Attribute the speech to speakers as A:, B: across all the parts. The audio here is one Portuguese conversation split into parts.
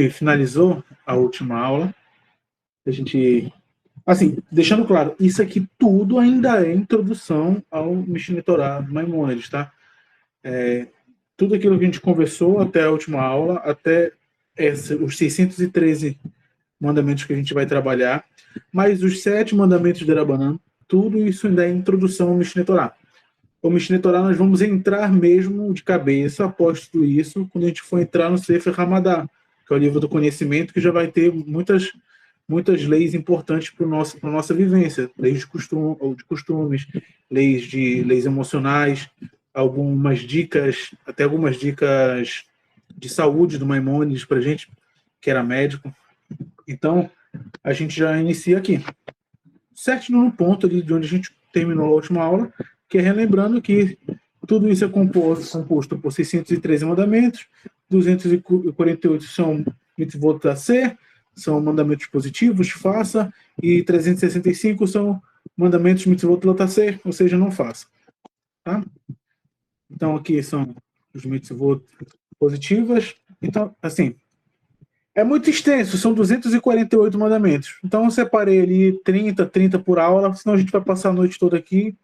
A: finalizou a última aula. A gente, assim, deixando claro, isso aqui tudo ainda é introdução ao Mishneh Torah do Maimônides, tá? Tudo aquilo que a gente conversou até a última aula, até os 613 mandamentos que a gente vai trabalhar, mas os 7 mandamentos de Rabanan, tudo isso ainda é introdução ao Mishneh Torah. O Mishneh Torah nós vamos entrar mesmo de cabeça, após tudo isso, quando a gente for entrar no Sefer Hamadá, que é o livro do conhecimento, que já vai ter muitas leis importantes para a nossa vivência, leis de costumes, leis emocionais, algumas dicas, até algumas dicas de saúde do Maimônides para a gente, que era médico. Então, a gente já inicia aqui. Certinho no ponto ali de onde a gente terminou a última aula, que é relembrando que tudo isso é composto por 613 mandamentos, 248 são mitzvot a ser, são mandamentos positivos, faça, e 365 são mandamentos mitzvot lot a ser, ou seja, não faça. Tá? Então, aqui são os mitzvot positivas. Então, assim, é muito extenso, são 248 mandamentos. Então, eu separei ali 30 por aula, senão a gente vai passar a noite toda aqui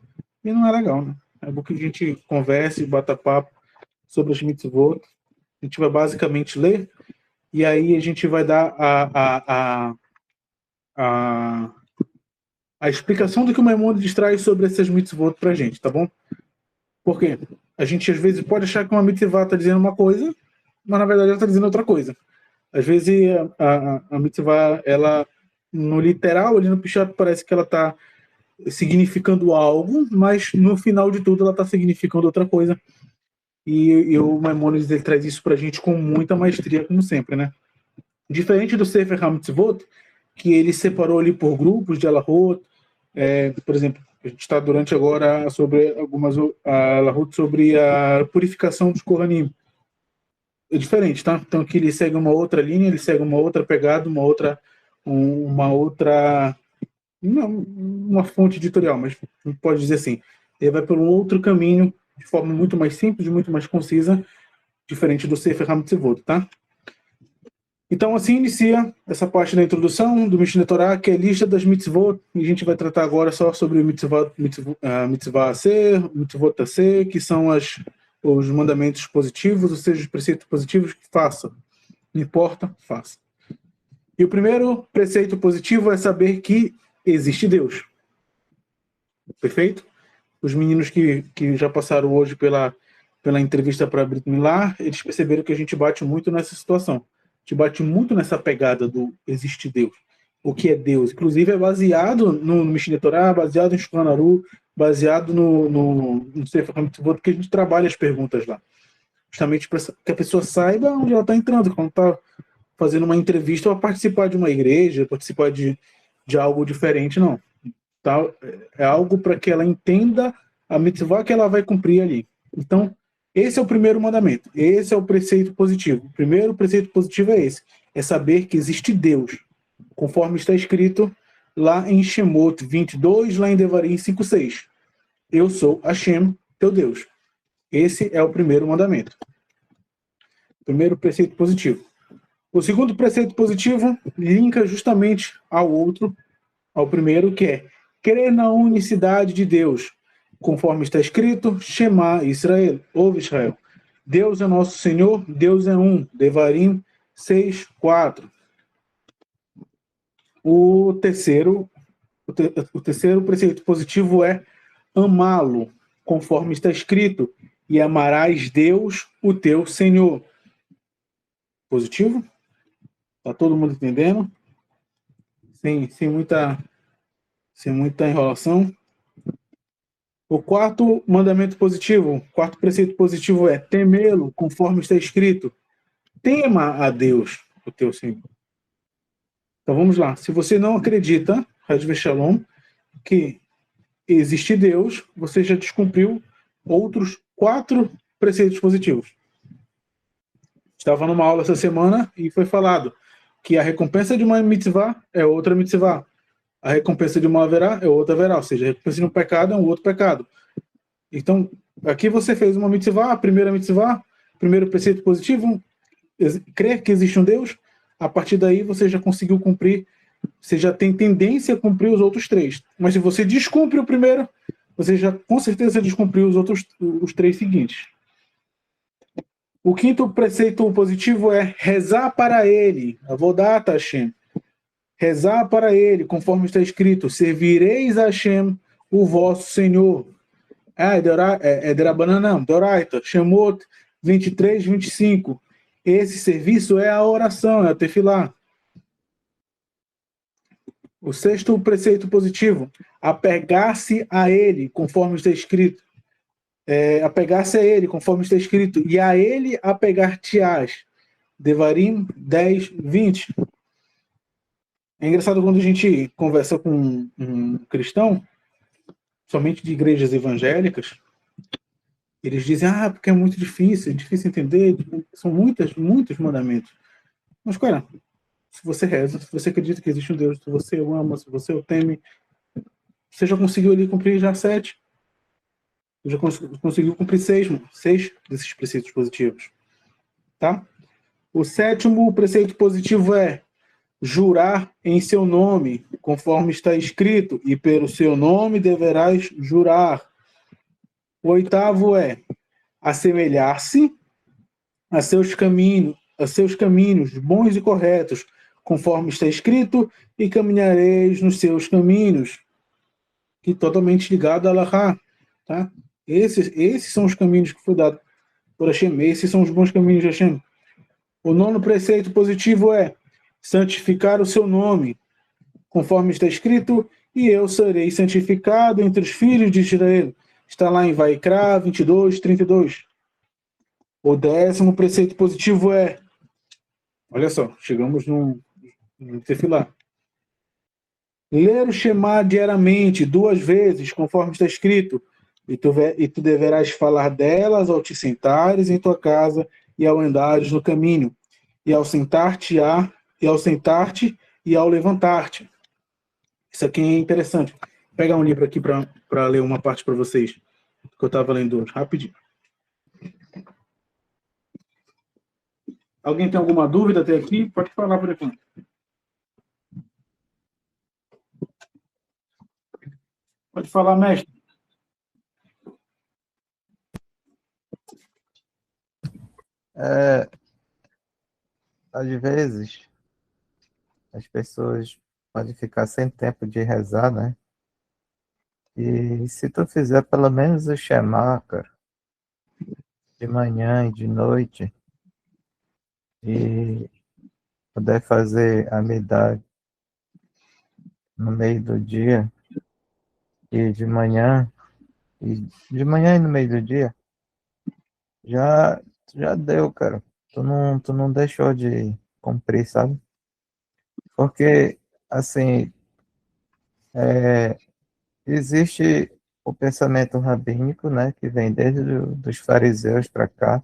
A: e não é legal, né? É bom que a gente converse, bata papo sobre as mitzvot. A gente vai basicamente ler e aí a gente vai dar a explicação do que o Maimônides traz sobre essas mitzvot pra gente, tá bom? Porque a gente às vezes pode achar que uma mitzvah está dizendo uma coisa, mas na verdade ela está dizendo outra coisa. Às vezes a mitzvah, ela, no literal, ali no Pshat, parece que ela está significando algo, mas no final de tudo ela está significando outra coisa. E o Maimônides ele traz isso para a gente com muita maestria, como sempre, né? Diferente do Sefer HaMitzvot, que ele separou ali por grupos de alahot, por exemplo, a gente está durante agora sobre algumas alahot sobre a purificação dos Kohanim. É diferente, tá? Então aqui ele segue uma outra linha, ele segue uma outra pegada, uma fonte editorial, mas a gente pode dizer assim, ele vai por um outro caminho de forma muito mais simples, muito mais concisa, diferente do Sefer HaMitzvot, tá? Então assim inicia essa parte da introdução do Mishneh Torah, que é a lista das mitzvot, e a gente vai tratar agora só sobre mitzvah a ser, mitzvot a ser, que são os mandamentos positivos, ou seja, os preceitos positivos, que faça. Não importa, faça. E o primeiro preceito positivo é saber que existe Deus. Perfeito? Os meninos que já passaram hoje pela entrevista para Brit Milá, eles perceberam que a gente bate muito nessa situação. A gente bate muito nessa pegada do existe Deus. O que é Deus? Inclusive é baseado no Mishneh Torah, baseado em Shulchan Aruch, baseado no Sefer HaMitzvot, porque a gente trabalha as perguntas lá. Justamente para que a pessoa saiba onde ela está entrando, quando está fazendo uma entrevista ou participar de uma igreja, participar de algo diferente, não. Tá? É algo para que ela entenda a mitzvah que ela vai cumprir ali. Então, esse é o primeiro mandamento. Esse é o preceito positivo. O primeiro preceito positivo é esse. É saber que existe Deus, conforme está escrito lá em Shemot 22, lá em Devarim 5:6. Eu sou Hashem, teu Deus. Esse é o primeiro mandamento. Primeiro preceito positivo. O segundo preceito positivo linka justamente ao outro, ao primeiro, que é crer na unicidade de Deus, conforme está escrito, Shema Israel, ouve Israel. Deus é nosso Senhor, Deus é um. Devarim 6:4. O terceiro preceito positivo é amá-lo, conforme está escrito, e amarás Deus, o teu Senhor. Positivo? Tá todo mundo entendendo? Sem muita enrolação. O quarto mandamento positivo, quarto preceito positivo é temê-lo, conforme está escrito. Tema a Deus, o teu Senhor. Então vamos lá. Se você não acredita, Haz Shalom, que existe Deus, você já descumpriu outros 4 preceitos positivos. Estava numa aula essa semana e foi falado que a recompensa de uma mitzvah é outra mitzvah. A recompensa de uma haverá é outra haverá. Ou seja, a recompensa de um pecado é um outro pecado. Então, aqui você fez uma mitzvah, a primeira mitzvah, primeiro preceito positivo, crer que existe um Deus. a partir daí você já conseguiu cumprir, você já tem tendência a cumprir os outros 3. Mas se você descumpre o primeiro, você já com certeza descumpriu os 3 seguintes. O quinto preceito positivo é rezar para ele. Avodata Hashem. Rezar para ele, conforme está escrito, servireis a Hashem, o vosso Senhor. É Derabananam, Doraita, Shemot 23, 25. Esse serviço é a oração, é a tefilá. O sexto preceito positivo, apegar-se a ele, conforme está escrito. Apegar-se a ele, conforme está escrito. E a ele apegar-te-ás. Devarim 10, 20. É engraçado quando a gente conversa com um cristão, somente de igrejas evangélicas, eles dizem, porque é muito difícil, é difícil entender, são muitos mandamentos. Mas, cara, se você reza, se você acredita que existe um Deus, se você o ama, se você o teme, você já conseguiu ali cumprir já 7. Já conseguiu cumprir 6 desses preceitos positivos. Tá? O sétimo preceito positivo é jurar em seu nome, conforme está escrito, e pelo seu nome deverás jurar. O oitavo é assemelhar-se a seus caminhos bons e corretos, conforme está escrito, e caminhareis nos seus caminhos. Que totalmente ligado a Allahá, tá? Esses são os caminhos que foi dado por Hashem, esses são os bons caminhos de Hashem. O nono preceito positivo é santificar o seu nome, conforme está escrito, e eu serei santificado entre os filhos de Israel. Está lá em Vaikra 22, 32. O décimo preceito positivo é, olha só, chegamos no tefilá. Ler o Shema diariamente, 2 vezes, conforme está escrito, e tu deverás falar delas ao te sentares em tua casa e ao andares no caminho, e ao sentar-te e ao levantar-te. Isso aqui é interessante. Vou pegar um livro aqui para ler uma parte para vocês, que eu estava lendo hoje, rapidinho. Alguém tem alguma dúvida até aqui? Pode falar por aqui. Pode falar, mestre.
B: Às vezes, as pessoas podem ficar sem tempo de rezar, né? E se tu fizer pelo menos o Shema, cara, de manhã e de noite, e puder fazer a Amidad no meio do dia, e de manhã e no meio do dia, já deu, cara. Tu não deixou de cumprir, sabe? Porque, assim, existe o pensamento rabínico, né, que vem desde dos fariseus para cá,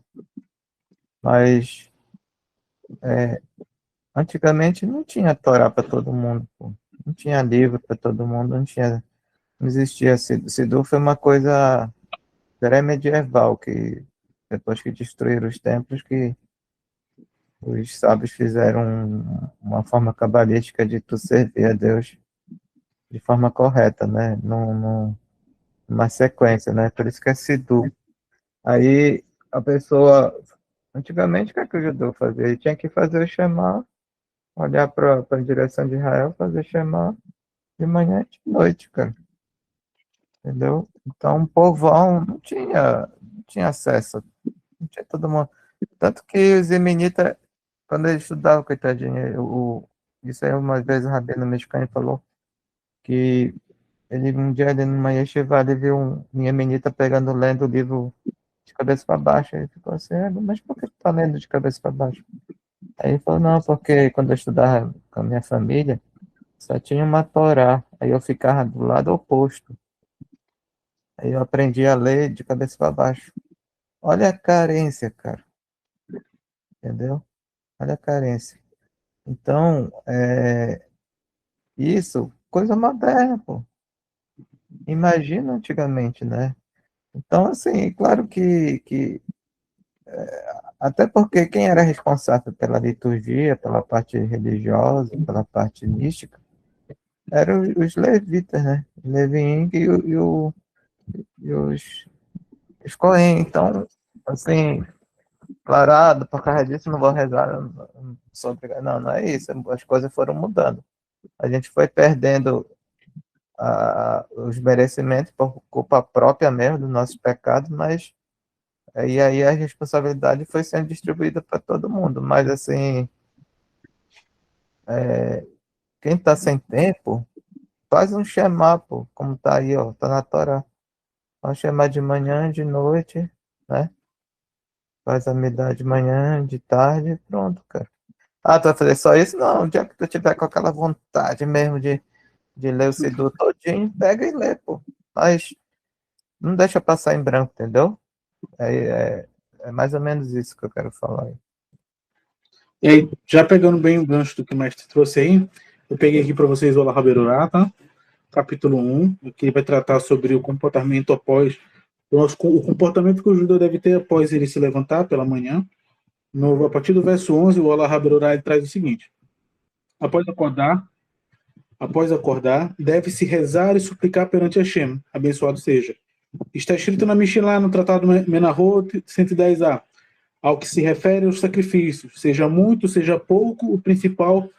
B: mas antigamente não tinha Torá para todo mundo, pô. Não tinha livro para todo mundo, não existia. Sidur foi uma coisa pré-medieval, que depois que destruíram os templos, que os sábios fizeram uma forma cabalística de tu servir a Deus de forma correta, né? Numa sequência, né? Por isso que é Sidur. Aí a pessoa, antigamente, o que é que o judeu fazia? Ele tinha que fazer o Shema, olhar para a direção de Israel, fazer Shema de manhã e de noite, cara. Entendeu? Então, o povão não tinha acesso, não tinha todo mundo. Tanto que os Emenitas, quando eles estudavam, coitadinho, isso aí uma vez o Rabino mexicano falou que um dia ele numa yeshiva, ele viu um Yemenita lendo o livro de cabeça para baixo. Ele ficou assim, mas por que tu tá lendo de cabeça para baixo? Aí ele falou, não, porque quando eu estudava com a minha família, só tinha uma Torá. Aí eu ficava do lado oposto. Aí eu aprendi a ler de cabeça para baixo. Olha a carência, cara. Entendeu? Olha a carência. Então, isso, coisa moderna, pô. Imagina antigamente, né? Então, assim, claro que Até porque quem era responsável pela liturgia, pela parte religiosa, pela parte mística, eram os levitas, né? Leviim e os Cohen. Então, assim, clarado, por causa disso não vou rezar, não sou obrigado. Não, não é isso. As coisas foram mudando. A gente foi perdendo os merecimentos por culpa própria mesmo do nosso pecado, mas e aí a responsabilidade foi sendo distribuída para todo mundo. Mas assim, quem está sem tempo, faz um Shema, pô, como tá aí, ó, tá na Torá. Faz um Shema de manhã, de noite, né? Faz a Amidá de manhã, de tarde, pronto, cara. Ah, tu vai fazer só isso? Não, o dia que tu tiver com aquela vontade mesmo de ler o Sidu todinho, pega e lê, pô. Mas não deixa passar em branco, entendeu? É mais ou menos isso que eu quero falar aí.
A: E aí, já pegando bem o gancho do que o mestre trouxe aí, eu peguei aqui para vocês o Alá Haberurá, tá? Capítulo 1, que vai tratar sobre o comportamento após, o comportamento que o judeu deve ter após ele se levantar pela manhã. A partir do verso 11, o Alá Haberurá traz o seguinte: após acordar, deve-se rezar e suplicar perante Hashem, abençoado seja. Está escrito na Mishnah, no Tratado Menahot 110a, ao que se refere aos sacrifícios, seja muito, seja pouco, o principal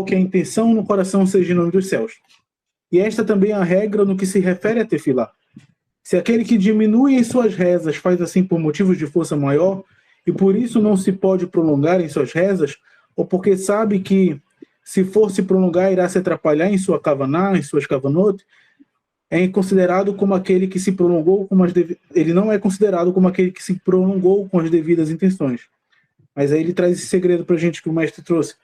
A: que a intenção no coração seja em nome dos céus. E esta também é a regra no que se refere a tefilá. Se aquele que diminui em suas rezas faz assim por motivos de força maior, e por isso não se pode prolongar em suas rezas, ou porque sabe que, se for se prolongar, irá se atrapalhar em sua kavaná, em suas kavanot, é considerado como aquele que se prolongou com ele não é considerado como aquele que se prolongou com as devidas intenções. Mas aí ele traz esse segredo para a gente que o mestre trouxe.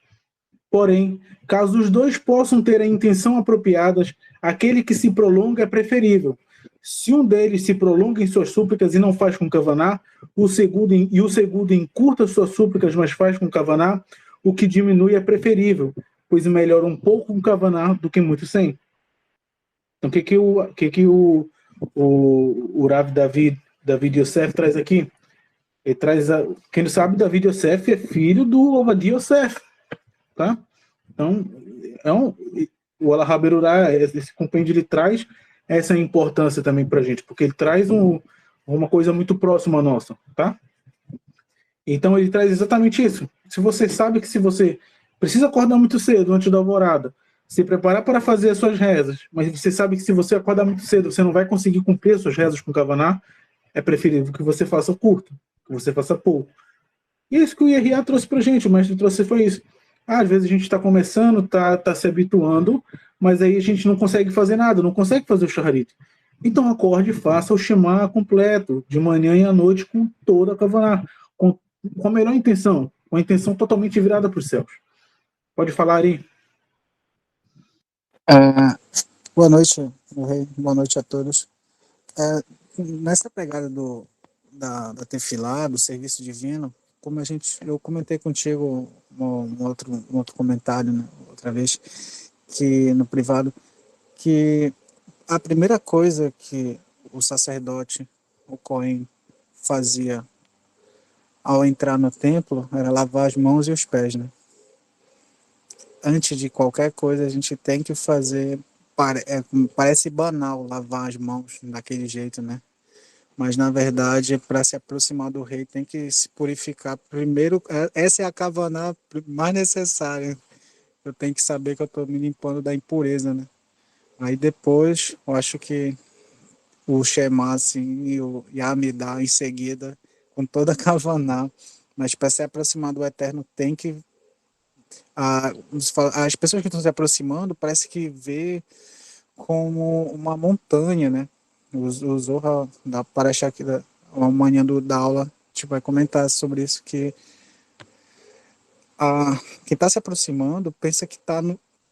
A: Porém, caso os dois possam ter a intenção apropriadas, aquele que se prolonga é preferível. Se um deles se prolonga em suas súplicas e não faz com kavaná, o segundo encurta suas súplicas, mas faz com kavaná, o que diminui é preferível, pois melhor um pouco com kavaná do que muito sem. Então, o Rav David Yosef traz aqui? Ele traz, quem não sabe, David Yosef é filho do Ovadia Yosef, tá? Então, o Alá Haberurá, esse compêndio, ele traz essa importância também para a gente, porque ele traz uma coisa muito próxima à nossa, tá? Então, ele traz exatamente isso. Se você sabe que se você precisa acordar muito cedo, antes da alvorada, se preparar para fazer as suas rezas, mas você sabe que se você acordar muito cedo, você não vai conseguir cumprir as suas rezas com Kavaná, é preferível que você faça curto, que você faça pouco. E isso que o IRA trouxe para a gente, o mestre trouxe foi isso. Às vezes a gente está começando, tá se habituando, mas aí a gente não consegue fazer nada, não consegue fazer o shaharit. Então acorde e faça o Shema completo, de manhã e à noite, com toda a Kavaná, com a melhor intenção, com a intenção totalmente virada para os céus. Pode falar aí.
C: Boa noite, meu rei. Boa noite a todos. Nessa pegada da Tefilá, do serviço divino, como eu comentei contigo um outro comentário, né, outra vez, que no privado, que a primeira coisa que o sacerdote, o Cohen, fazia ao entrar no templo era lavar as mãos e os pés, né? Antes de qualquer coisa, a gente tem que fazer. Parece banal lavar as mãos daquele jeito, né? Mas, na verdade, para se aproximar do rei, tem que se purificar. Primeiro, essa é a kavaná mais necessária. Eu tenho que saber que eu estou me limpando da impureza, né? Aí depois, eu acho que o Shema, assim, e a Amidá em seguida, com toda a kavaná. Mas para se aproximar do Eterno, tem que as pessoas que estão se aproximando parece que vê como uma montanha, né? O Zohar da Parashá aqui amanhã da aula, a gente vai comentar sobre isso, que quem está se aproximando pensa que está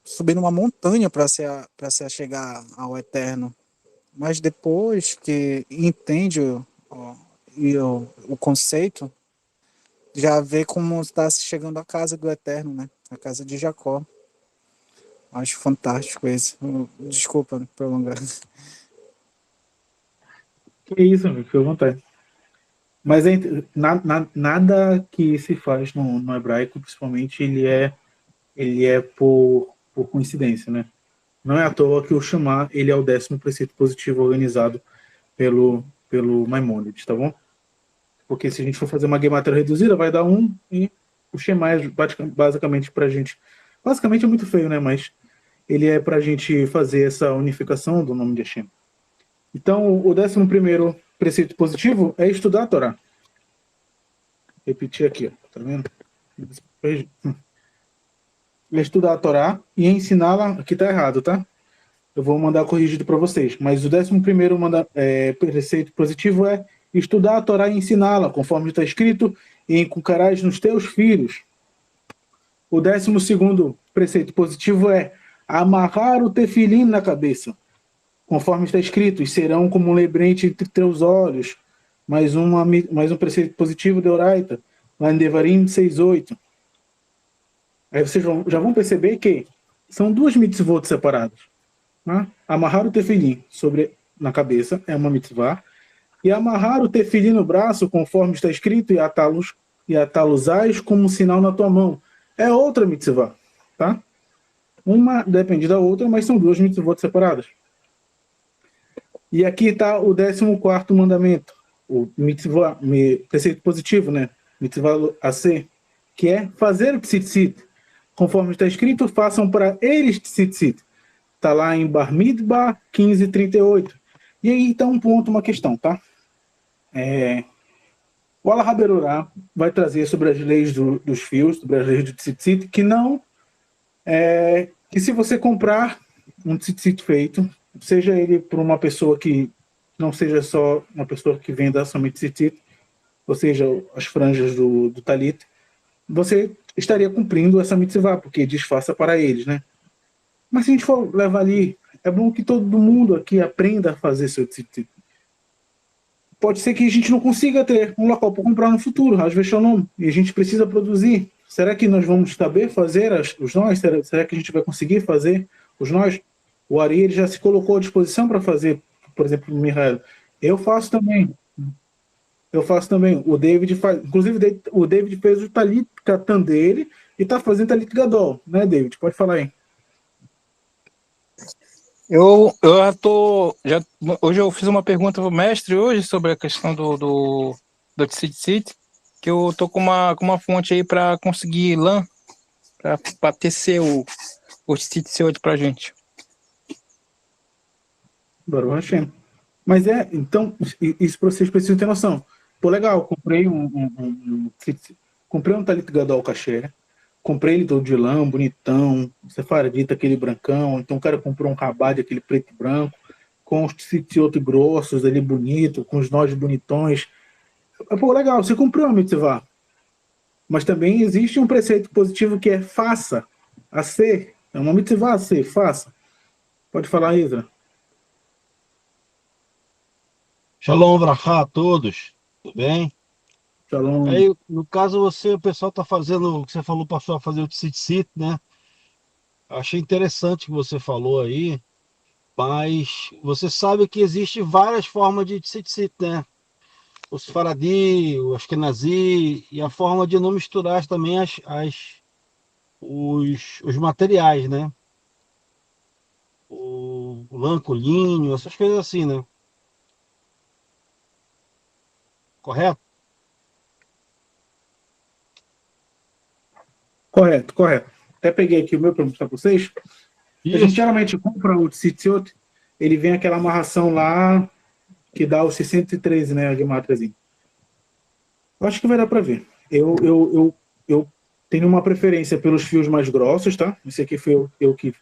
C: subindo uma montanha para se chegar ao Eterno, mas depois que entende o conceito, já vê como está se chegando à casa do Eterno, né? A casa de Jacó. Acho fantástico esse. Desculpa prolongar.
A: Que isso, amigo, fica à vontade. Mas nada que se faz no hebraico, principalmente, ele é por coincidência, né? Não é à toa que o Shema, ele é o 10º preceito positivo organizado pelo Maimônides, tá bom? Porque se a gente for fazer uma gematria reduzida, vai dar 1, e o Shema é basicamente pra gente... Basicamente é muito feio, né? Mas ele é pra gente fazer essa unificação do nome de Hashem. Então, o 11º preceito positivo é estudar a Torá. Repetir aqui, ó, tá vendo? É estudar a Torá e ensiná-la... Aqui tá errado, tá? Eu vou mandar corrigido para vocês. Mas o 11º preceito positivo é estudar a Torá e ensiná-la, conforme está escrito, e inculcarás nos teus filhos. O 12º preceito positivo é amarrar o tefilim na cabeça, conforme está escrito, e serão como um lembrete entre teus olhos. Mais um preceito positivo de Oraita, lá em Devarim 6:8. Aí vocês já vão perceber que são duas mitzvot separadas. Né? Amarrar o tefilim na cabeça é uma mitzvah, e amarrar o tefilim no braço, conforme está escrito, e atá-los como um sinal na tua mão, é outra mitzvah. Tá? Uma depende da outra, mas são duas mitzvot separadas. E aqui está o 14º mandamento, o mitzvah, preceito positivo, né? Mitzvah AC, que é fazer o tzitzit. Conforme está escrito, façam para eles tzitzit. Está lá em Bar Midbar 15:38. E aí está um ponto, uma questão, tá? O Ala Haberurá vai trazer sobre as leis dos fios, sobre as leis do tzitzit, que não... que se você comprar um tzitzit feito, seja ele por uma pessoa que não seja só uma pessoa que venda somente tzitzit, ou seja, as franjas do talit, você estaria cumprindo essa mitzvah, porque disfarça para eles, né? Mas se a gente for levar ali, é bom que todo mundo aqui aprenda a fazer seu tzitzit. Pode ser que a gente não consiga ter um local para comprar no futuro, às vezes não, e a gente precisa produzir. Será que nós vamos saber fazer os nós? Será que a gente vai conseguir fazer os nós? O Ari ele já se colocou à disposição para fazer, por exemplo, o Mihael. Eu faço também. O David faz. Inclusive, o David fez o Talit Katan dele e está fazendo Talit Gadol, né, David? Pode falar aí.
D: Eu já tô. Hoje eu fiz uma pergunta pro mestre hoje sobre a questão do tzitzit, que eu tô com uma fonte aí para conseguir lã, para tecer o tzitzit pra gente.
A: Baruch Hashem. Mas então, isso para vocês precisam ter noção. Pô, legal, comprei comprei um Talit Gadol Kasher, comprei ele todo de lã, bonitão, sefaradita, aquele brancão, então o cara comprou um rabade, aquele preto e branco, com os tzitziot grossos ali, bonito, com os nós bonitões. Pô, legal, você comprou uma mitzvah. Mas também existe um preceito positivo que é faça, a ser, é uma mitzvah a ser, faça. Pode falar, Isra.
E: Shalom, brachá a todos, tudo bem?
A: Shalom.
E: Aí, no caso, o pessoal está fazendo, o que você falou, passou a fazer o tzitzit, né? Achei interessante o que você falou aí, mas você sabe que existe várias formas de tzitzit, né? O Sfaradi, o Ashkenazi, e a forma de não misturar também os materiais, né? O lã com linho, essas coisas assim, né? Correto?
A: Correto. Até peguei aqui o meu para mostrar para vocês. A gente
E: Isso.
A: geralmente compra o tzitziot, ele vem aquela amarração lá que dá os 613, né, a gematrazinha. Eu acho que vai dar para ver. Eu tenho uma preferência pelos fios mais grossos, tá? Esse aqui foi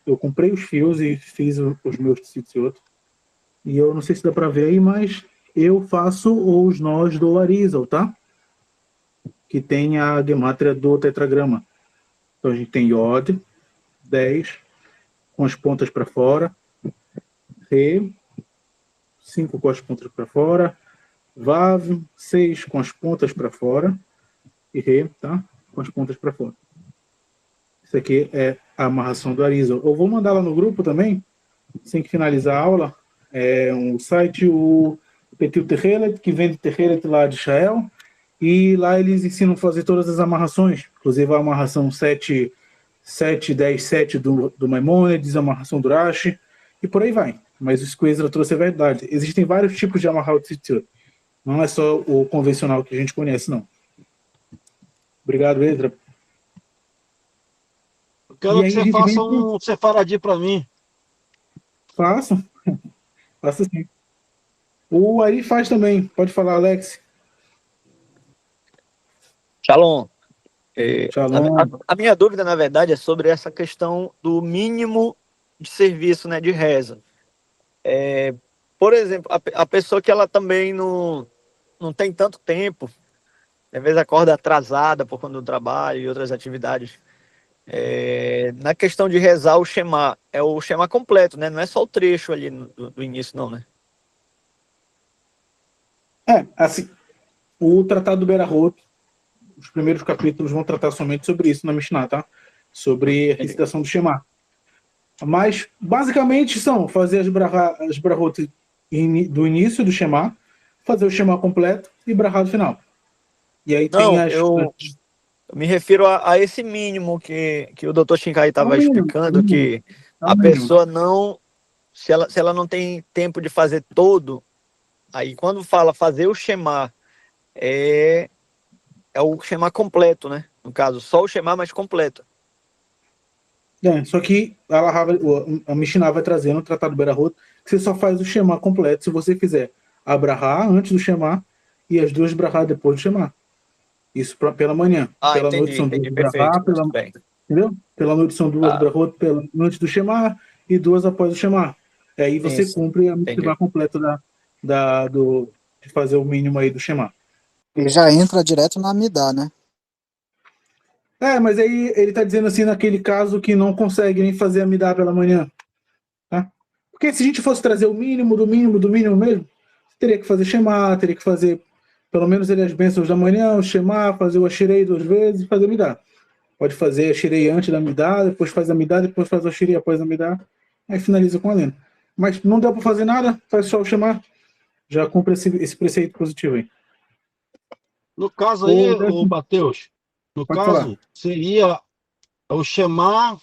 A: eu comprei os fios e fiz os meus tzitziot. E eu não sei se dá para ver aí, mas eu faço os nós do Arizal, tá? Que tem a gemátria do tetragrama. Então a gente tem Yod, 10, com as pontas para fora, Re, 5 com as pontas para fora, Vav, 6 com as pontas para fora, e Re, tá? Com as pontas para fora. Isso aqui é a amarração do Arizal. Eu vou mandar lá no grupo também, sem que finalizar a aula, um site, o Petil Terrelet, que vende Terrelet lá de Israel, e lá eles ensinam a fazer todas as amarrações, inclusive a amarração 7, 7 10, 7 do Maimônides, a amarração do Rashi, e por aí vai. Mas isso que o Ezra trouxe é verdade. Existem vários tipos de amarrar o tzitzit. Não é só o convencional que a gente conhece, não. Obrigado, Ezra.
E: Eu quero
A: E aí
E: que
A: a
E: você
A: gente
E: faça
A: vem
E: um sefaradi para mim.
A: Faço. Faço sim. O Ari faz também. Pode falar, Alex.
F: Shalom.
A: Shalom.
F: A minha dúvida, na verdade, é sobre essa questão do mínimo de serviço, né, de reza. Por exemplo, a pessoa que ela também não tem tanto tempo, às vezes acorda atrasada por conta do trabalho e outras atividades. Na questão de rezar o Shema, é o Shema completo, né? Não é só o trecho ali do início, não, né?
A: Assim, o Tratado do Berahot, os primeiros capítulos vão tratar somente sobre isso na Mishnah, tá? Sobre a recitação do Shema. Mas, basicamente, são fazer as Brahot do início do Shema, fazer o Shema completo e Brahá do final. E aí tem
F: Não, eu me refiro a esse mínimo que o Dr. Shinkai estava explicando, que a pessoa não, se ela não tem tempo de fazer todo, aí quando fala fazer o Shema, é o Shema completo, né? No caso, só o Shema, mas completo.
A: Só que a Mishnah vai trazer no Tratado do Berahot que você só faz o Shema completo se você fizer a Brahá antes do Shema e as duas Brahá depois do Shema. Isso pela manhã. Pela noite são duas Brahá, entendeu? Pela noite são duas Brahot, pela noite do Shema e duas após o Shema. Aí você cumpre a mitzvah completa de fazer o mínimo aí do Shema.
C: E já entra direto na Amidá, né?
A: Mas aí ele está dizendo assim, naquele caso que não consegue nem fazer a Amidá pela manhã. Tá? Porque se a gente fosse trazer o mínimo do mínimo do mínimo mesmo, teria que fazer Shema, teria que fazer pelo menos as bênçãos da manhã, o Shema, fazer o Ashirei 2 vezes e fazer a Amidá. Pode fazer a Ashirei antes da Amidá, depois faz a Amidá, depois faz o Ashirei após a Amidá, aí finaliza com a Lena. Mas não deu para fazer nada, faz só o Shema, já cumpre esse preceito positivo aí.
E: No caso aí, o Mateus, no
A: Pode
E: caso,
A: falar.
E: seria o Shema,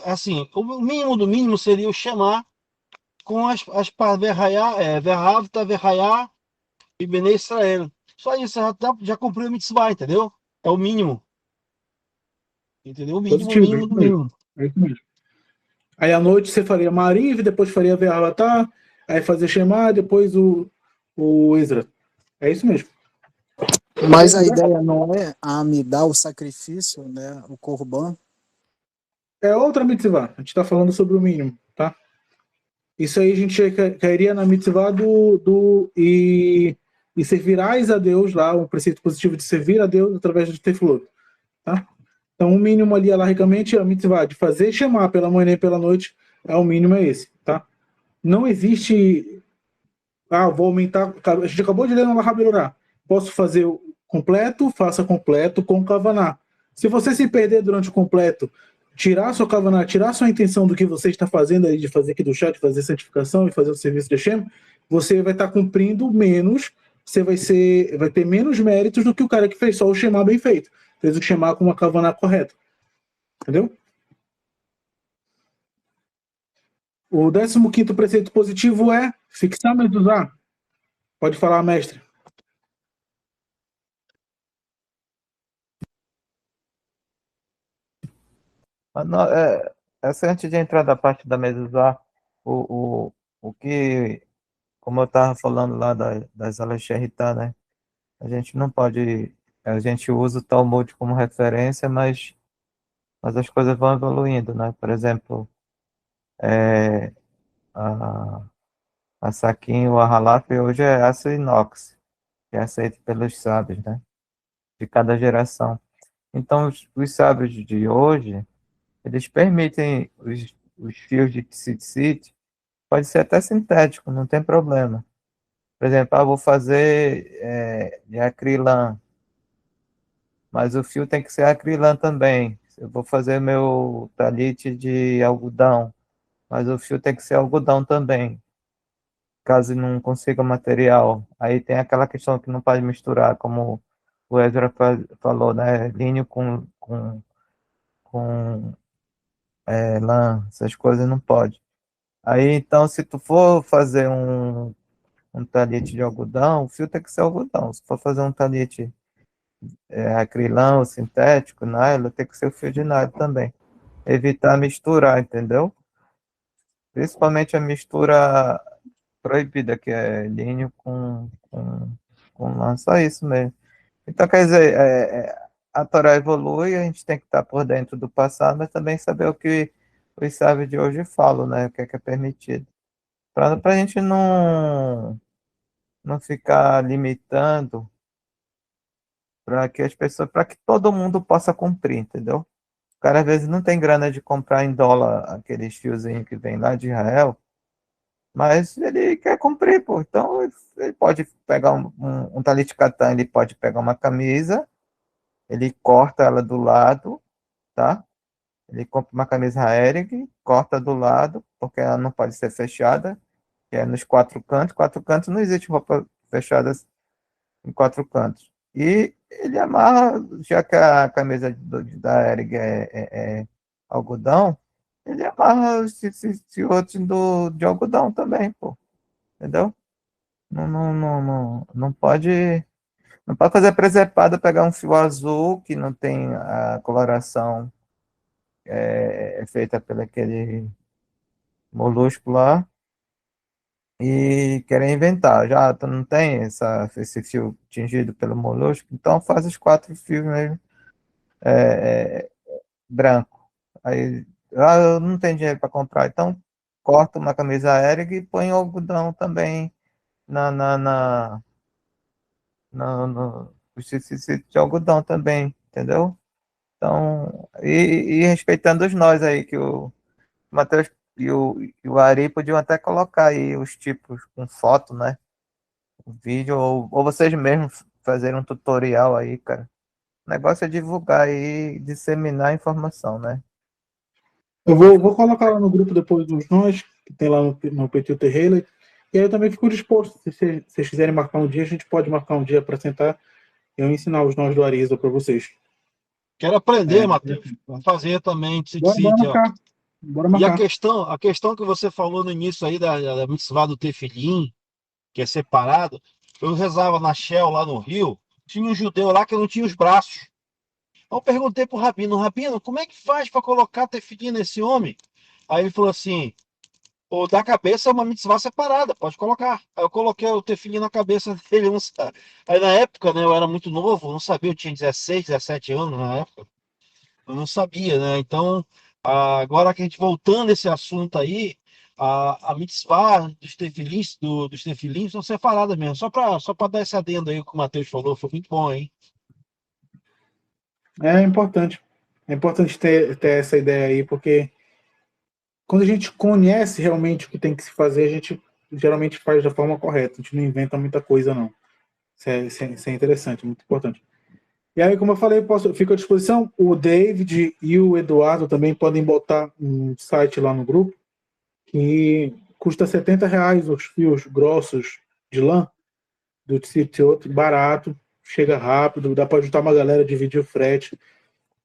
E: assim, o mínimo do mínimo seria o Shema com as Verhavta, Verhayá e Bnei Israel. Só isso, já cumpriu a mitzvah, entendeu? É o mínimo. Entendeu? O mínimo,
A: Positivo,
E: mínimo do mínimo.
A: É isso mesmo. Aí à noite você faria Mariv, depois faria Verhavatá, aí fazer Shema, depois o Ezra. É isso mesmo.
C: Mas a ideia não é a Amidá, o sacrifício, né? O Korban.
A: É outra mitzvah. A gente está falando sobre o mínimo, tá? Isso aí a gente cairia na mitzvah e servirás a Deus lá, o preceito positivo de servir a Deus através do tefilot, tá? Então o mínimo ali, alargamente, a mitzvah de fazer chamar pela manhã e pela noite, o mínimo é esse, tá? Não existe, vou aumentar, a gente acabou de ler no Lahabelurá, posso fazer o completo, faça completo com kavaná. Se você se perder durante o completo, tirar sua kavaná, tirar sua intenção do que você está fazendo aí, de fazer aqui do chat, de fazer santificação e fazer o serviço de Hashem, você vai estar cumprindo menos, você vai ter menos méritos do que o cara que fez só o Shema bem feito. Fez o Shema com uma kavaná correta. Entendeu? O 15º preceito positivo é fixar mezuzá. Pode falar, mestre.
B: Essa antes de entrar da parte da mezuzá, o que, como eu estava falando lá das Alexerritá, né? A gente não pode, a gente usa o Talmud como referência, mas as coisas vão evoluindo, né? Por exemplo, a saquinho, a halaf hoje é aço inox, que é aceito pelos sábios, né? De cada geração. Então, os sábios de hoje, eles permitem os fios de tzitzit, pode ser até sintético, não tem problema. Por exemplo, vou fazer de acrilã, mas o fio tem que ser acrilã também. Eu vou fazer meu talit de algodão, mas o fio tem que ser algodão também. caso não consiga material. Aí tem aquela questão que não pode misturar, como o Ezra falou, né? Linho com lã, essas coisas não pode. Aí, então, se tu for fazer um talite de algodão, o fio tem que ser algodão. Se for fazer um talite acrilão, sintético, nylon, tem que ser o fio de nylon também. Evitar misturar, entendeu? Principalmente a mistura proibida, que é linho com lã, só isso mesmo. Então, quer dizer, a Torá evolui, a gente tem que estar por dentro do passado, mas também saber o que os sábios de hoje falam, né? O que é permitido. Para a gente não ficar limitando para que as pessoas, para que todo mundo possa cumprir, entendeu? O cara às vezes não tem grana de comprar em dólar aqueles fiozinhos que vem lá de Israel, mas ele quer cumprir, pô. Então ele pode pegar um talit katan, ele pode pegar uma camisa, ele corta ela do lado, tá? Ele compra uma camisa Hering, corta do lado, porque ela não pode ser fechada, que é nos quatro cantos. Quatro cantos não existe roupa fechada em quatro cantos. E ele amarra, já que a camisa da Hering é algodão, ele amarra esse outro de algodão também, pô. Entendeu? Não pode fazer presepada, pegar um fio azul que não tem a coloração feita pelo aquele molusco lá e querer inventar. Já tu não tem esse fio tingido pelo molusco, então faz os quatro fios mesmo branco. Aí, eu não tenho dinheiro para comprar, então corta uma camisa aérea e põe algodão também na, na, na, no de algodão também, entendeu? Então, e respeitando os nós aí, que o Matheus e o Ari podiam até colocar aí os tipos com foto, né? Um vídeo, ou vocês mesmos fazerem um tutorial aí, cara. O negócio é divulgar aí, disseminar a informação, né?
A: Eu vou colocar lá no grupo depois dos nós, que tem lá no Petit Terreira. E aí eu também fico disposto, se vocês quiserem marcar um dia, a gente pode marcar um dia para sentar e eu ensinar os nós do Arisa para vocês.
E: Quero aprender, Matheus. Vamos fazer também
A: Bora
E: City, ó.
A: marcar. Bora
E: E
A: marcar.
E: a questão que você falou no início aí da mitzvah do tefilim, que é separado, eu rezava na Shell lá no Rio, tinha um judeu lá que não tinha os braços. Eu perguntei pro Rabino, como é que faz para colocar tefilim nesse homem? Aí ele falou assim, o da cabeça é uma mitzvah separada, pode colocar. Aí eu coloquei o tefilim na cabeça dele, não sabe. Aí na época, né, eu era muito novo, não sabia, eu tinha 16, 17 anos na época. Eu não sabia, né? Então, agora que a gente voltando a esse assunto aí, a mitzvah dos tefilins são separadas mesmo. Só para dar esse adendo aí que o Matheus falou, foi muito bom, hein?
A: É importante. É importante ter essa ideia aí, porque quando a gente conhece realmente o que tem que se fazer, a gente geralmente faz da forma correta. A gente não inventa muita coisa, não. Isso é interessante, muito importante. E aí, como eu falei, fico à disposição. O David e o Eduardo também podem botar um site lá no grupo que custa R$ 70 os fios grossos de lã do tecido barato, chega rápido, dá para ajudar uma galera, dividir o frete.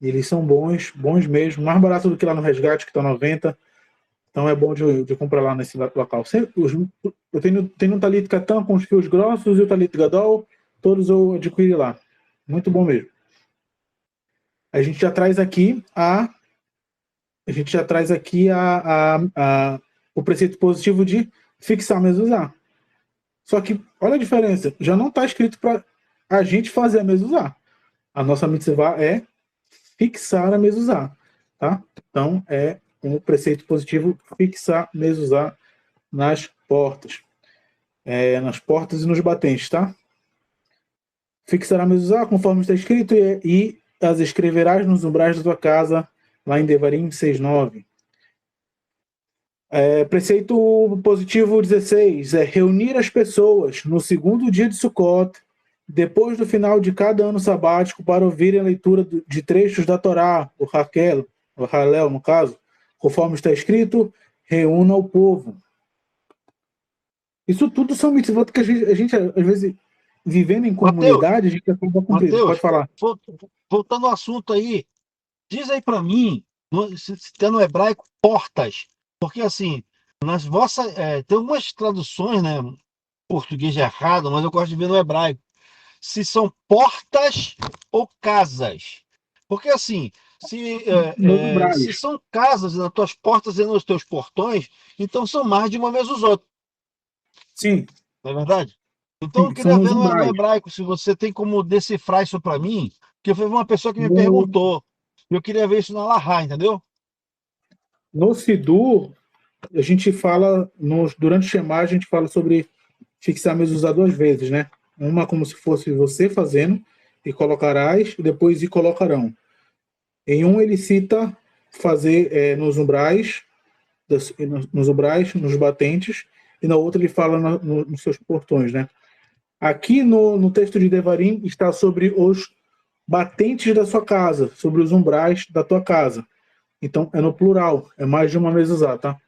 A: Eles são bons mesmo, mais barato do que lá no Resgate, que está 90. Então é bom de comprar lá nesse local. Eu tenho um Talit Katan com os fios grossos e o Talit Gadol, todos eu adquiri lá. Muito bom mesmo. A gente já traz aqui o preceito positivo de fixar mezuzá. Só que olha a diferença, já não está escrito para a gente fazer a mezuzá. A nossa mitzvah é fixar a mezuzá, tá? Então é um preceito positivo fixar mezuzá nas portas. Nas portas e nos batentes, tá? Fixará a mezuzá conforme está escrito e as escreverás nos umbrais da tua casa, lá em Devarim 6:9. Preceito positivo 16 é reunir as pessoas no segundo dia de Sukkot, depois do final de cada ano sabático, para ouvirem a leitura de trechos da Torá, o Halel, no caso, conforme está escrito, reúna o povo. Isso tudo são mitzvot que a gente, às vezes, vivendo em
E: Mateus,
A: comunidade, a gente acaba cumprindo.
E: Mateus,
A: Pode falar.
E: voltando ao assunto aí, diz aí para mim, se tem no hebraico, portas. Porque assim, nas vossas. Tem algumas traduções, né? Português é errado, mas eu gosto de ver no hebraico. Se são portas ou casas. Porque assim,
A: Nos umbrais.
E: se são casas nas tuas portas e nos teus portões, então são mais de uma vez os outros,
A: Sim,
E: não é verdade? Então eu
A: sim, são
E: queria
A: nos
E: ver no
A: umbrais.
E: hebraico se você tem como decifrar isso para mim, porque foi uma pessoa que me
A: No,
E: perguntou. Eu queria ver isso na Lahá, entendeu?
A: no Sidur, a gente fala, durante o Shema, a gente fala sobre fixar a mezuzá duas vezes, né? Uma como se fosse você fazendo, e colocarás, e depois e colocarão. Em um ele cita fazer nos umbrais, nos umbrais, nos batentes, e na outra ele fala nos seus portões, né? Aqui no texto de Devarim está sobre os batentes da sua casa, sobre os umbrais da tua casa. Então é no plural, é mais de uma mezuzá, tá?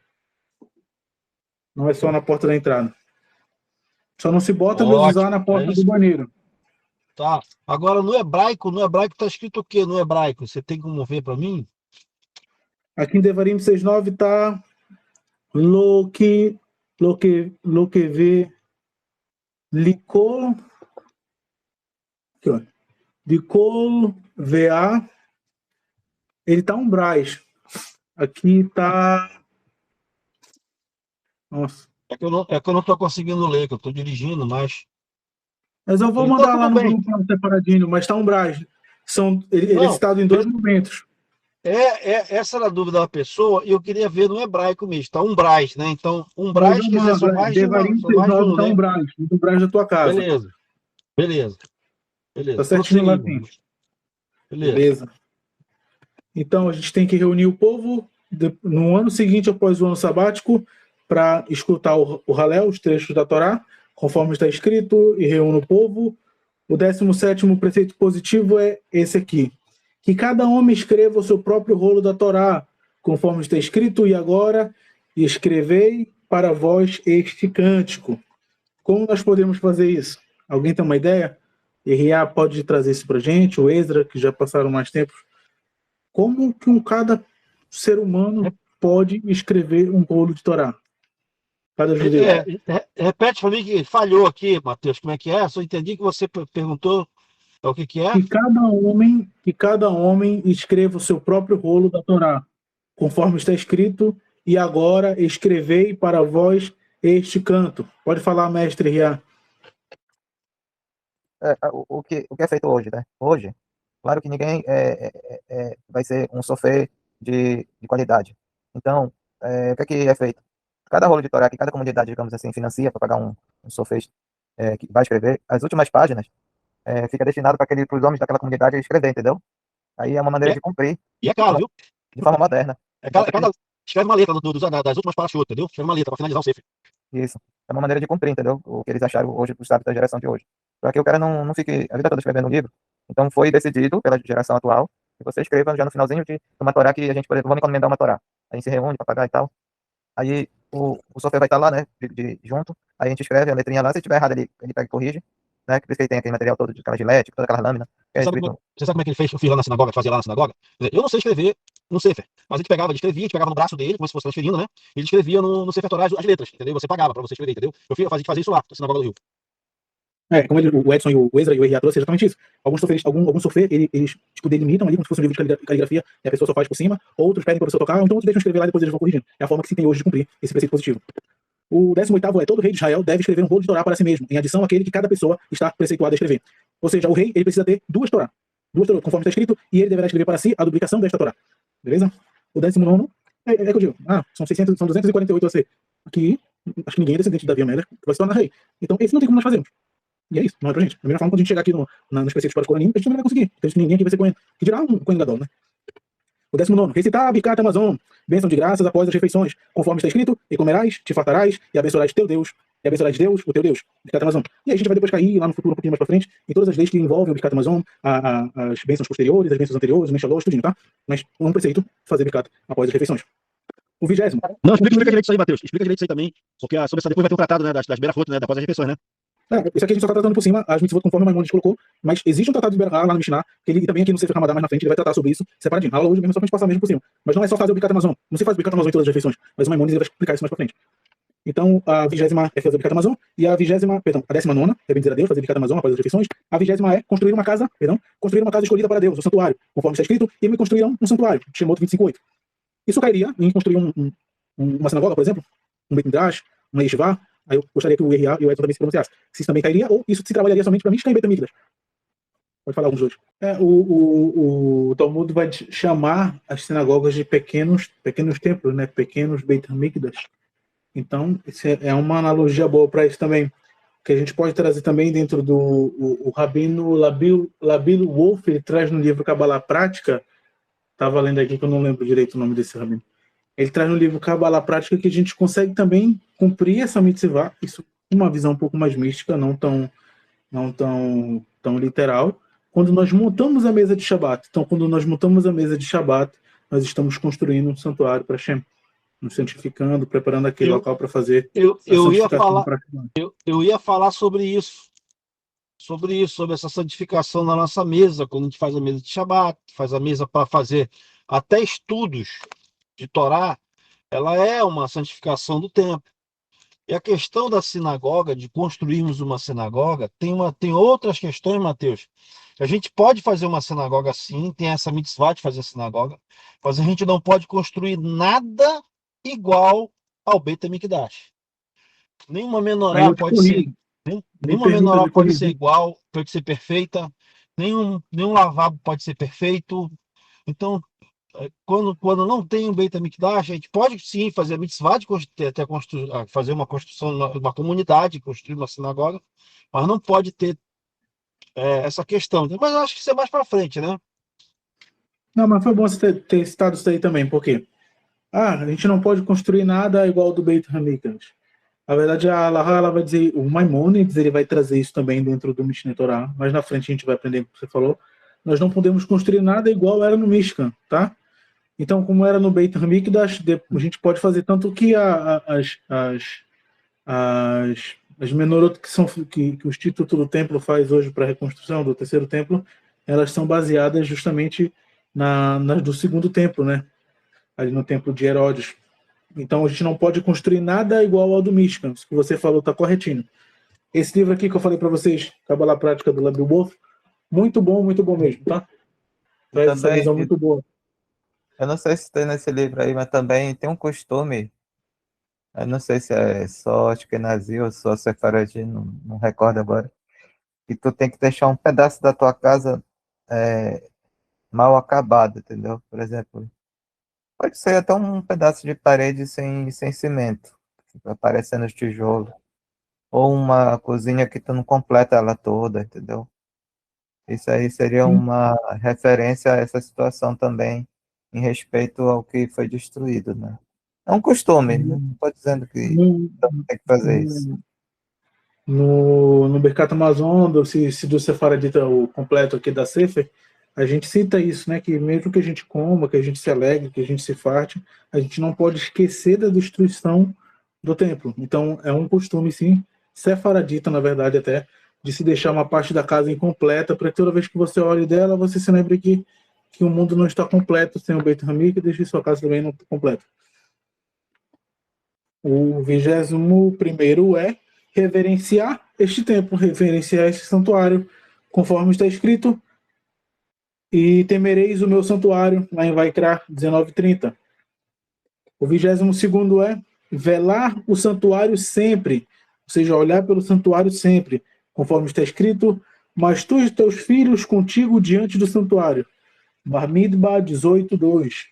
A: Não é só na porta da entrada. Só não se bota mezuzá na
E: Ótimo. É
A: porta do
E: isso.
A: banheiro.
E: Tá. Agora no hebraico tá escrito o quê no hebraico? Você tem como ver para mim?
A: Aqui em Devarim 6:9 está lo que vê licol, aqui, ó, licol va, ele tá umbrais. Aqui tá, nossa.
E: É que eu não estou conseguindo ler, que eu estou dirigindo, mas.
A: Mas eu vou
E: Então
A: mandar lá
E: tudo
A: no
E: bem.
A: grupo separadinho, mas tá umbrais. Ele é
E: Não,
A: citado em dois momentos.
E: essa era a dúvida da pessoa e eu queria ver no hebraico mesmo. Tá umbrais, né? Então,
A: Mas
E: umbrais
A: eu
E: quer dizer,
A: mando,
E: são mais de uma,
A: Devarim
E: são mais de
A: 6:9
E: um,
A: tá
E: né?
A: umbrais, nos umbrais da tua casa.
E: Beleza, beleza,
A: Tá
E: beleza.
A: certinho lá
E: Prosseguimos.
A: assim.
E: Beleza.
A: Beleza. Então a gente tem que reunir o povo no ano seguinte, após o ano sabático, para escutar o Halel, os trechos da Torá, conforme está escrito, e reúne o povo. O 17º preceito positivo é esse aqui: que cada homem escreva o seu próprio rolo da Torá, conforme está escrito, e agora escrevei para vós este cântico. Como nós podemos fazer isso? Alguém tem uma ideia? Ria pode trazer isso para a gente, o Ezra, que já passaram mais tempo. Como que cada ser humano pode escrever um rolo de Torá? Cada judeu.
E: Repete para mim que falhou aqui, Matheus. Como é que é? Só entendi que você perguntou o que é.
A: Que cada homem escreva o seu próprio rolo da Torá, conforme está escrito, e agora escrevei para vós este canto. Pode falar, mestre Ria.
B: O que é feito hoje, né? Hoje, claro que ninguém vai ser um sofê de qualidade. Então, o que é feito? Cada rolo de Torá que cada comunidade, digamos assim, financia para pagar um sofê que vai escrever, as últimas páginas fica destinado para os homens daquela comunidade escrever, entendeu? Aí é uma maneira de cumprir.
E: E é caro, viu?
B: De forma moderna.
E: Escreve uma letra das últimas parashut, entendeu? Escreve uma letra para finalizar o sefer.
B: Isso. É uma maneira de cumprir, entendeu? O que eles acharam hoje para os sábios da geração de hoje. Para que o cara não fique a vida toda escrevendo um livro. Então foi decidido pela geração atual que você escreva já no finalzinho de uma Torá que a gente, por exemplo, vamos encomendar uma Torá. A gente se reúne para pagar e tal. Aí o software vai estar lá, né, junto. Aí a gente escreve a letrinha lá. Se tiver errado, ele pega e corrige. Né, que por isso que ele tem aquele material todo de aquela gilete, toda aquela lâmina.
E: Você sabe como é que ele fez? Eu fiz lá na sinagoga, fazia lá na sinagoga. Eu não sei escrever no sefer, mas ele escrevia, a gente pegava no braço dele, como se fosse transferindo, né? E ele escrevia no sefer Torá as letras, entendeu? Você pagava para você escrever, entendeu? Eu fazia isso lá, na sinagoga do Rio.
A: Como o Edson e o Ezra e o Ria trouxe, é exatamente isso. Alguns sofrer, eles tipo, delimitam ali como se fosse um livro de caligrafia, e a pessoa só faz por cima, outros pedem para a pessoa tocar, ou então outros deixam escrever lá e depois eles vão corrigindo. É a forma que se tem hoje de cumprir esse preceito positivo. O 18º é: todo rei de Israel deve escrever um rolo de Torá para si mesmo, em adição àquele que cada pessoa está preceituada a escrever. Ou seja, o rei ele precisa ter duas Torá, conforme está escrito, e ele deverá escrever para si a duplicação desta Torá. Beleza? O 19º é que eu digo, são 248 a ser. Aqui, acho que ninguém é descendente de Davi Amélia vai se tornar rei. Então, esse não tem como nós fazermos. E é isso, não é pra gente. Da mesma forma, quando a gente chegar aqui nos preceitos para os Koranim, a gente não vai conseguir. Porque ninguém aqui vai ser Cohen. Que dirá um Cohen Gadol, né? O 19º: recitar a Birkat Amazon, bênção de graças após as refeições, conforme está escrito, e comerás, te fartarás, e abençoarás teu Deus, e abençoarás Deus, o teu Deus. Birkat Amazon. E aí a gente vai depois cair lá no futuro, um pouquinho mais para frente, em todas as leis que envolvem o Birkat Amazon, as bênçãos posteriores, as bênçãos anteriores, o Menshalos, tudinho, tá? Mas um preceito, fazer Birkat após as refeições. O 20º.
E: Não, explica direito isso aí, Matheus. Explica direito isso aí também. Porque sobre essa depois vai ter um tratado, né, das beira-frutas, né, após as refeições, né?
A: Isso aqui a gente só está tratando por cima, as mitzvot conforme o Maimonides colocou, mas existe um tratado de Berachá lá no Mishnah, que ele também aqui no Sefer Hamadá mais na frente, ele vai tratar sobre isso separadinho. A aula hoje mesmo é só pra gente passar mesmo por cima. Mas não é só fazer o Birkat Hamazon. Não se faz o Birkat Hamazon em todas as refeições, mas o Maimonides ele vai explicar isso mais pra frente. Então, a 20ª é fazer o Birkat Hamazon, e a 19ª é bendizer a Deus, fazer o Birkat Hamazon após as refeições. A 20ª é construir uma casa escolhida para Deus, o santuário, conforme está escrito, e me construíram um santuário, Shemot 25:8. Isso cairia em construir uma sinagoga, por exemplo, um Beit Midrash, uma Yeshivá. Aí eu gostaria que o RA e o Edson também se pronunciassem. Se isso também cairia, ou isso se trabalharia somente para mim, em Beit HaMikdash. Pode falar alguns dois. O Talmud vai chamar as sinagogas de pequenos templos, né? Pequenos Beit HaMikdash. Então, isso é uma analogia boa para isso também. Que a gente pode trazer também dentro do... O Rabino Labil Wolf, ele traz no livro Kabbalah Prática. Estava lendo aqui que eu não lembro direito o nome desse rabino. Ele traz no livro Kabbalah Prática que a gente consegue também cumprir essa mitzvah, isso com uma visão um pouco mais mística, não tão literal, quando nós montamos a mesa de Shabbat. Então, quando nós montamos a mesa de Shabbat, nós estamos construindo um santuário para Hashem, nos santificando, preparando aquele local para fazer
E: eu ia falar sobre isso, sobre essa santificação na nossa mesa, quando a gente faz a mesa de Shabbat, faz a mesa para fazer até estudos de Torá, ela é uma santificação do templo. E a questão da sinagoga, de construirmos uma sinagoga, tem outras questões, Mateus. A gente pode fazer uma sinagoga sim, tem essa mitzvah de fazer sinagoga, mas a gente não pode construir nada igual ao Beit HaMikdash. Nenhuma menorá pode ser, nenhuma menorá pode ser igual, pode ser perfeita, nenhum lavabo pode ser perfeito. Então, quando não tem um Beit HaMikdash, a gente pode sim fazer a mitzvah de fazer uma construção, uma comunidade, construir uma sinagoga, mas não pode ter essa questão. Mas eu acho que isso é mais para frente, né?
A: Não, mas foi bom você ter citado isso aí também, porque a gente não pode construir nada igual ao do Beit HaMikdash. Na verdade, a Alaha, ela vai dizer, o Maimonides, ele vai trazer isso também dentro do Mishneh Torah, mas na frente a gente vai aprender o que você falou. Nós não podemos construir nada igual era no Mishkan, tá? Então, como era no Beit HaMikdash, a gente pode fazer tanto que as menorot que o Instituto do Templo faz hoje para a reconstrução do terceiro templo, elas são baseadas justamente nas do segundo templo, né? Ali no templo de Herodes. Então, a gente não pode construir nada igual ao do Mishkan. Isso que você falou está corretinho. Esse livro aqui que eu falei para vocês, Kabbalah Prática do Labil Wolf, muito bom mesmo, tá? Traz essa visão muito boa.
B: Eu não sei se tem nesse livro aí, mas também tem um costume, eu não sei se é só Ashkenazi ou só Sefaradi, não recordo agora, que tu tem que deixar um pedaço da tua casa mal acabado, entendeu? Por exemplo, pode ser até um pedaço de parede sem cimento, aparecendo os tijolos, ou uma cozinha que tu não completa ela toda, entendeu? Isso aí seria uma referência a essa situação também, em respeito ao que foi destruído, né? É um costume, não estou dizendo que tem que fazer isso.
A: No Birkat Hamazon, se do Sefaradita o completo aqui da Sefer, a gente cita isso, né? Que mesmo que a gente coma, que a gente se alegre, que a gente se farte, a gente não pode esquecer da destruição do templo. Então, é um costume, sim, sefaradita, na verdade, até, de se deixar uma parte da casa incompleta, para que toda vez que você olhe dela, você se lembre que o mundo não está completo sem o Beit HaMikdash e sua casa também não está completa. O 21º é reverenciar este templo, reverenciar este santuário, conforme está escrito, e temereis o meu santuário, lá em Vaikra 19:30. O 22º é velar o santuário sempre, ou seja, olhar pelo santuário sempre, conforme está escrito, mas tu e teus filhos contigo diante do santuário. Bar-Midbar 18:2.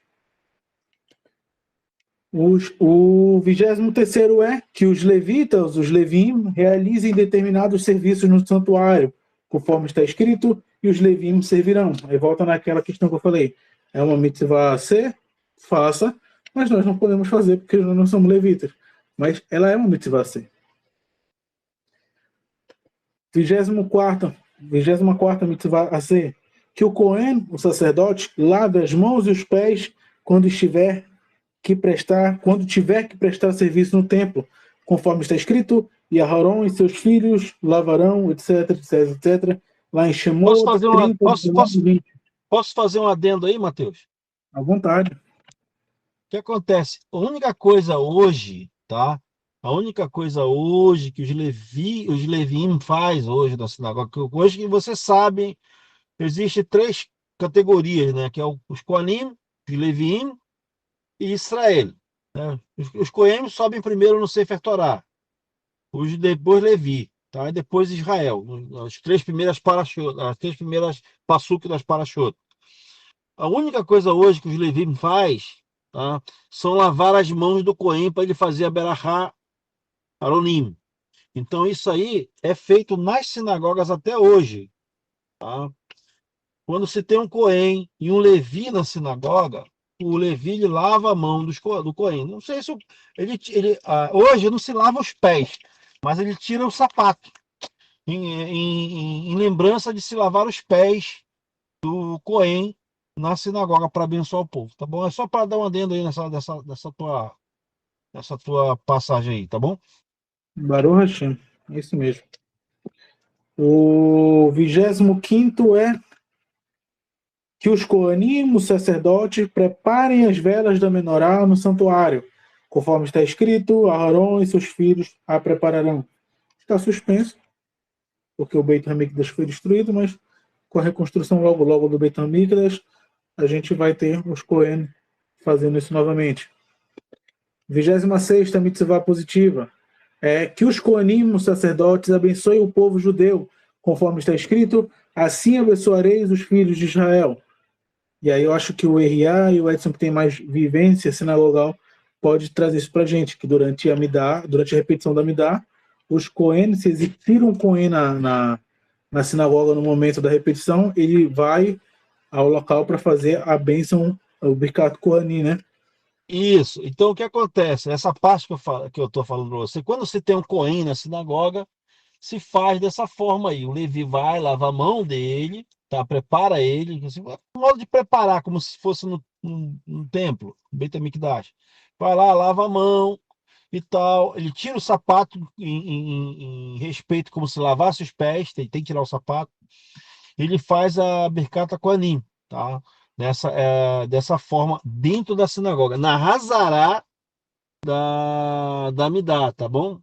A: O 23º é que os levitas, os levim, realizem determinados serviços no santuário, conforme está escrito, e os levim servirão. Aí volta naquela questão que eu falei. É uma mitzvah a ser, faça, mas nós não podemos fazer porque nós não somos levitas. Mas ela é uma mitzvah a ser. 24ª mitzvah a ser, que o Cohen, o sacerdote, lave as mãos e os pés quando estiver quando tiver que prestar serviço no templo, conforme está escrito, e Aharon e seus filhos lavarão, etc, etc, etc. Lá em
E: Posso
A: Shemot
E: fazer
A: 30, 19, 20.
E: posso fazer um adendo aí, Matheus?
A: À vontade.
E: O que acontece? A única coisa hoje, tá? A única coisa hoje que os Levim faz hoje na sinagoga, que hoje que vocês sabem, existe 3 categorias, né? Que é os Kohanim, os Levim e Israel. Né? Os Kohanim sobem primeiro no Sefer Torá, os depois Levi, tá? E depois Israel, as 3 primeiras parashot, as 3 primeiras passuk das parashot. A única coisa hoje que os Levim faz, tá? São lavar as mãos do Cohen para ele fazer a Berachá Aronim. Então isso aí é feito nas sinagogas até hoje, tá? Quando se tem um Cohen e um Levi na sinagoga, o Levi ele lava a mão do Cohen. Não sei se hoje não se lava os pés, mas ele tira o sapato em lembrança de se lavar os pés do Cohen na sinagoga para abençoar o povo, tá bom? É só para dar um adendo aí nessa tua passagem aí, tá bom?
A: Baruch Hashem. É isso mesmo. O 25º é que os Coanim, os sacerdotes, preparem as velas da menorá no santuário, conforme está escrito, Aharon e seus filhos a prepararão. Está suspenso, porque o Beit HaMikdash foi destruído, mas com a reconstrução logo do Beit HaMikdash, a gente vai ter os Cohen fazendo isso novamente. 26ª mitzvah positiva é que os Coanim, os sacerdotes, abençoem o povo judeu, conforme está escrito, assim abençoareis os filhos de Israel. E aí eu acho que o R.A. e o Edson, que tem mais vivência sinagogal, pode trazer isso para a gente, que durante a repetição da Midá, os Cohen, se existir um Cohen na sinagoga no momento da repetição, ele vai ao local para fazer a bênção, o Birkat Kohanim, né?
E: Isso. Então, o que acontece? Essa parte que eu estou falando para você, quando você tem um Cohen na sinagoga, se faz dessa forma aí. O Levi vai, lava a mão dele, tá? Prepara ele, assim, um modo de preparar, como se fosse no templo, Beit HaMikdash. Vai lá, lava a mão e tal. Ele tira o sapato em respeito, como se lavasse os pés, tem que tirar o sapato. Ele faz a Birkat Kohanim, tá? Dessa forma, dentro da sinagoga, na Hazará da Midá, tá bom?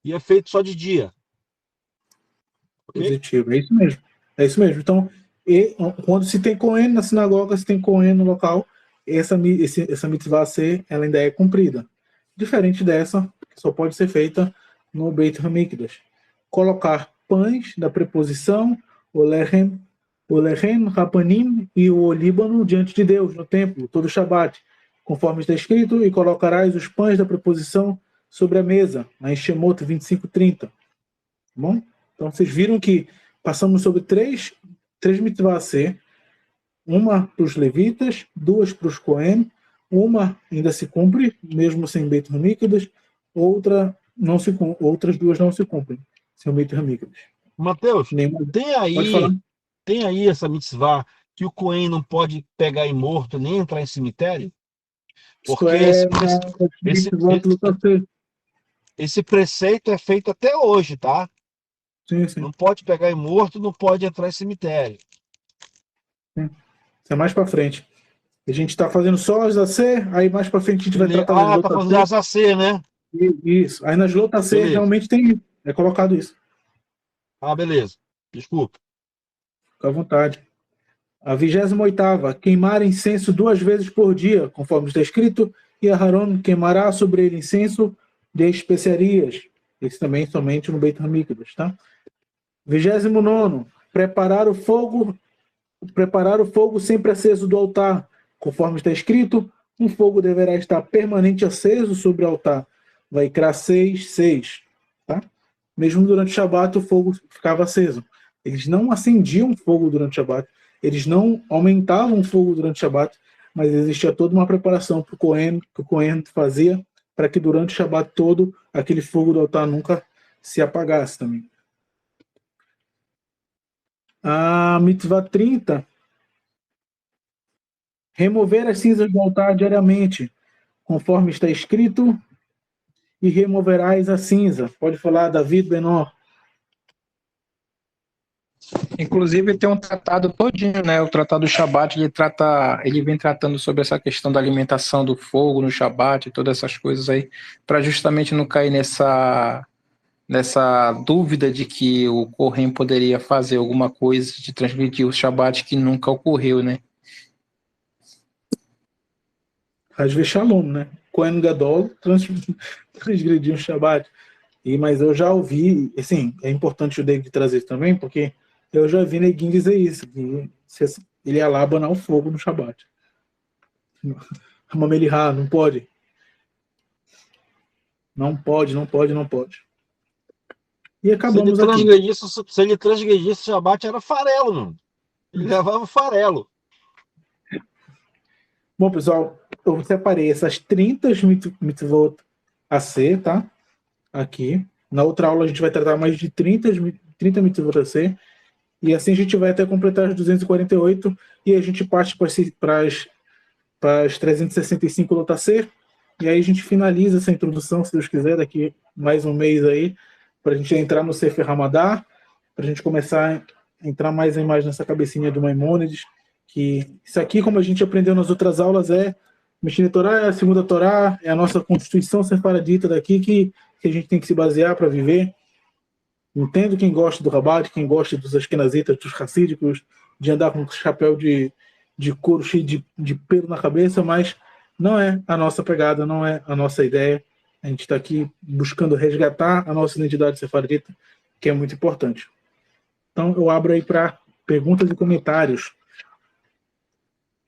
E: E é feito só de dia. Ok?
A: Positivo, é isso mesmo. É isso mesmo. Então, quando se tem Cohen na sinagoga, se tem Cohen no local, essa mitzvah C, ela ainda é cumprida. Diferente dessa, que só pode ser feita no Beit HaMikdash. Colocar pães da preposição, o lechem, rapanim e o olíbano diante de Deus, no templo, todo Shabat, conforme está escrito, e colocarás os pães da preposição sobre a mesa, em Shemot 25:30. Tá bom? Então vocês viram que passamos sobre três mitzvah C, uma para os levitas, 2 para os Cohen, uma ainda se cumpre, mesmo sem Beit HaMikdash, outras 2 não se cumprem, sem o Beit HaMikdash.
E: Mateus,
A: Pode falar.
E: tem aí essa mitzvah que o Cohen não pode pegar em morto nem entrar em cemitério? Porque esse preceito é feito até hoje, tá?
A: Sim, sim.
E: Não pode pegar em morto, não pode entrar em cemitério.
A: Sim. Isso é mais para frente. A gente está fazendo só as AC, aí mais para frente a gente vai tratar das
E: tá fazendo as AC, né?
A: Isso. Aí nas lotas C realmente tem, é colocado isso.
E: Ah, beleza. Desculpa.
A: Fica à vontade. A 28ª, queimar incenso 2 vezes por dia, conforme está escrito, e Aharon queimará sobre ele incenso de especiarias. Esse também somente no Beit HaMikdash, tá? 29º, preparar o fogo sempre aceso do altar, conforme está escrito, um fogo deverá estar permanente aceso sobre o altar. Vaikra 6:6, tá? Mesmo durante o Shabat, o fogo ficava aceso. Eles não acendiam fogo durante o Shabat, eles não aumentavam o fogo durante o Shabat, mas existia toda uma preparação para o Cohen, que o Cohen fazia para que durante o Shabat todo aquele fogo do altar nunca se apagasse também. A mitzvah 30, remover as cinzas do altar diariamente, conforme está escrito, e removerás a cinza. Pode falar, David Benor.
D: Inclusive tem um tratado todinho, né? O Tratado do Shabat, ele vem tratando sobre essa questão da alimentação do fogo no Shabat e todas essas coisas aí, para justamente não cair nessa dúvida de que o Kohen poderia fazer alguma coisa de transgredir o Shabat que nunca ocorreu, né?
A: Hasve Shalom, né? Kohen Gadol transgrediu o Shabat. Mas eu já ouvi, assim, é importante o David trazer isso também, porque eu já vi neguinho dizer isso, que ele ia lá abanar o fogo no Shabat. Mamelihá, não pode. Não pode, não pode, não pode. E acabamos aqui.
E: Se ele transgredisse o Shabat, era farelo, mano. Ele levava farelo.
A: Bom, pessoal, eu separei essas 30 mitzvot a ser, tá? Aqui. Na outra aula a gente vai tratar mais de 30 mitzvot a ser. E assim a gente vai até completar as 248 e a gente parte para as 365 luta ser. E aí a gente finaliza essa introdução, se Deus quiser, daqui mais um mês aí, para a gente entrar no Sefer Hamadá, para a gente começar a entrar mais e mais nessa cabecinha do Maimônides, que isso aqui, como a gente aprendeu nas outras aulas, é Mishneh Torah, é a segunda Torá, é a nossa constituição sefaradita daqui que a gente tem que se basear para viver. Entendo quem gosta do Rabat, quem gosta dos Ashkenazitas, dos Hassídicos, de andar com um chapéu de couro cheio de pelo na cabeça, mas não é a nossa pegada, não é a nossa ideia. A gente está aqui buscando resgatar a nossa identidade sefaradita, que é muito importante. Então, eu abro aí para perguntas e comentários.